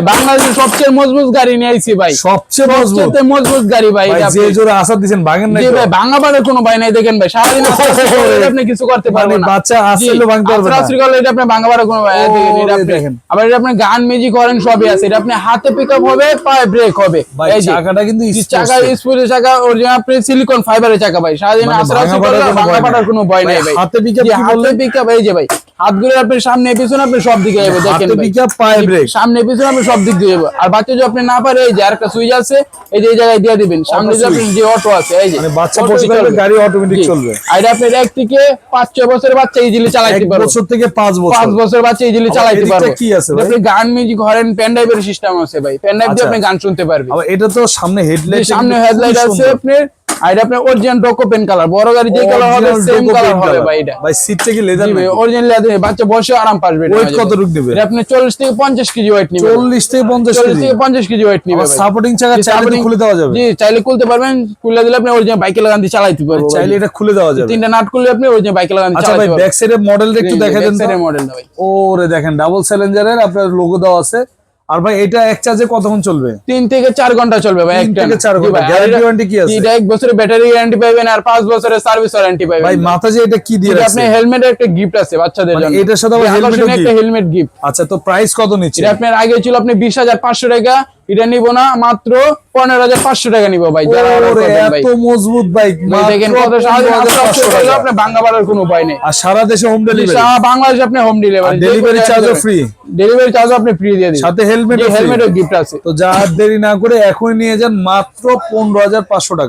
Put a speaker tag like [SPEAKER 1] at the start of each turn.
[SPEAKER 1] বাংলাদেশের সবচেয়ে মজবুত গাড়ি নিয়ে আইছি ভাই,
[SPEAKER 2] সবচেয়ে
[SPEAKER 1] মজবুত গাড়ি ভাই।
[SPEAKER 2] যে জোরে আসাদ দিবেন ভাঙেন না
[SPEAKER 1] ভাই, ভাঙা পাড়ার কোনো ভাই নাই। দেখেন ভাই, সারাদিন আপনি কিছু করতে পারবেন না,
[SPEAKER 2] বাচ্চা আসলে ভাঙতে পারবে না।
[SPEAKER 1] এটা আপনি ভাঙা পাড়ার কোনো ভাই দেখেন। আবার এটা আপনি গান মিউজিক করেন সবই আছে। এটা আপনি হাতে পিকআপ হবে, পায়ে ব্রেক হবে।
[SPEAKER 2] এই চাকাটা কিন্তু
[SPEAKER 1] চাকা স্পোর্টের চাকা, অরিজিনাল আপনি সিলিকন ফাইবারের চাকা ভাই। সারাদিন ভাঙা পাড়ার কোনো ভয় নাই ভাই।
[SPEAKER 2] হাতে পিকআপ কি বললেন?
[SPEAKER 1] পিকআপ এই যে ভাই, হাতগুলো আপনি সামনে পিছনে আপনি সব দিকে যাবে। দেখেন
[SPEAKER 2] হাতে পিকআপ, পায়ে ব্রেক,
[SPEAKER 1] সামনে পিছনে আপনি সব দিক দিয়ে যাবে। আর বাচ্চা যদি আপনি না পারে, এই যে আরেকটা সুইচ আছে, এই যে এই জায়গায় দিয়ে দিবেন। সামনে যে আপনি যে অটো আছে, এই যে
[SPEAKER 2] মানে বাচ্চা বসে থাকলে গাড়ি অটোমেটিক চলবে।
[SPEAKER 1] আর এটা আপনি 1 থেকে 5-6 বছরের বাচ্চা ইজিলি চালাতে পারবে।
[SPEAKER 2] 1 বছর থেকে 5 বছর,
[SPEAKER 1] 5 বছর বাচ্চা ইজিলি চালাতে পারবে।
[SPEAKER 2] এটা কি আছে ভাই?
[SPEAKER 1] আপনি গান মিউজিক করেন, পেন ড্রাইভের সিস্টেম আছে ভাই। পেন ড্রাইভ দিয়ে আপনি গান শুনতে পারবেন।
[SPEAKER 2] আবার এটা তো সামনে হেডলাইট,
[SPEAKER 1] সামনে হেডলাইট আছে আপনার। আর এটা আপনার অরিজিনাল ডোকো পেন কালার, বড় গাড়ি যে কালার হবে সেম কালার হবে ভাই। এটা
[SPEAKER 2] ভাই সিটটা কি লেদার
[SPEAKER 1] ভাই, অরিজিনাল লেদার। বাচ্চা বসে আরাম পাবে।
[SPEAKER 2] ওয়েট কত রুক দিবে?
[SPEAKER 1] এটা আপনি 40 থেকে 50 কেজি ওয়েট নিবে।
[SPEAKER 2] 40 থেকে 50
[SPEAKER 1] কেজি ওয়েট নিবে ভাই।
[SPEAKER 2] সাপোর্টিং চাকা চাইলে খুলে দেওয়া যাবে।
[SPEAKER 1] জি, চাইলে খুলতে পারবেন। খুলে দিলে আপনি অরিজিনাল বাইকে লাগান দিয়ে চালাতে পারবেন।
[SPEAKER 2] চাইলে এটা খুলে দেওয়া যাবে।
[SPEAKER 1] 3টা নাট খুললে আপনি অরিজিনাল বাইকে লাগান দিয়ে
[SPEAKER 2] চালাতে পারবেন। আচ্ছা ভাই, ব্যাক সাইডের মডেলটা একটু দেখাই দেন তো। ব্যাক সাইডের
[SPEAKER 1] মডেলটা ভাই,
[SPEAKER 2] ওরে দেখেন, ডাবল সিলিন্ডারের আপনার লোগো দেওয়া আছে। আর ভাই এটা এক চার্জে কতক্ষণ চলবে?
[SPEAKER 1] 3 থেকে 4 ঘন্টা চলবে ভাই।
[SPEAKER 2] 3 থেকে 4 ঘন্টা। গ্যারান্টি ওয়ারেন্টি কি আছে?
[SPEAKER 1] এটা 1 বছরের ব্যাটারি গ্যারান্টি পাবেন আর 5 বছরের সার্ভিস ওয়ারেন্টি পাবেন
[SPEAKER 2] ভাই। মাথা যে এটা কি দিয়ে রাখছে?
[SPEAKER 1] আপনি হেলমেটের একটা গিফট আছে বাচ্চাদের জন্য।
[SPEAKER 2] এটার সাথে আবার হেলমেটও
[SPEAKER 1] একটা হেলমেট গিফট।
[SPEAKER 2] আচ্ছা, তো প্রাইস কত নিচ্ছে?
[SPEAKER 1] এটা আপনার আগে ছিল আপনি 20,500 টাকা। এটা নিব না, মাত্র 15,500 টাকা নিব ভাই। যারা
[SPEAKER 2] এত মজবুত বাইক,
[SPEAKER 1] দেখেন কত সহজে আপনি ভাঙা পাড়ার কোনো উপায় নেই।
[SPEAKER 2] আর সারা দেশে হোম ডেলিভারি,
[SPEAKER 1] সারা বাংলাদেশে আপনি হোম ডেলিভারি,
[SPEAKER 2] ডেলিভারি চার্জও ফ্রি।
[SPEAKER 1] ডেলিভারি চার্জও আপনি ফ্রি দিয়ে দিবেন,
[SPEAKER 2] সাথে হেলমেটও
[SPEAKER 1] গিফট আছে।
[SPEAKER 2] তো যা দেরি না করে এখনই নিয়ে যান, মাত্র 15,500 টাকা।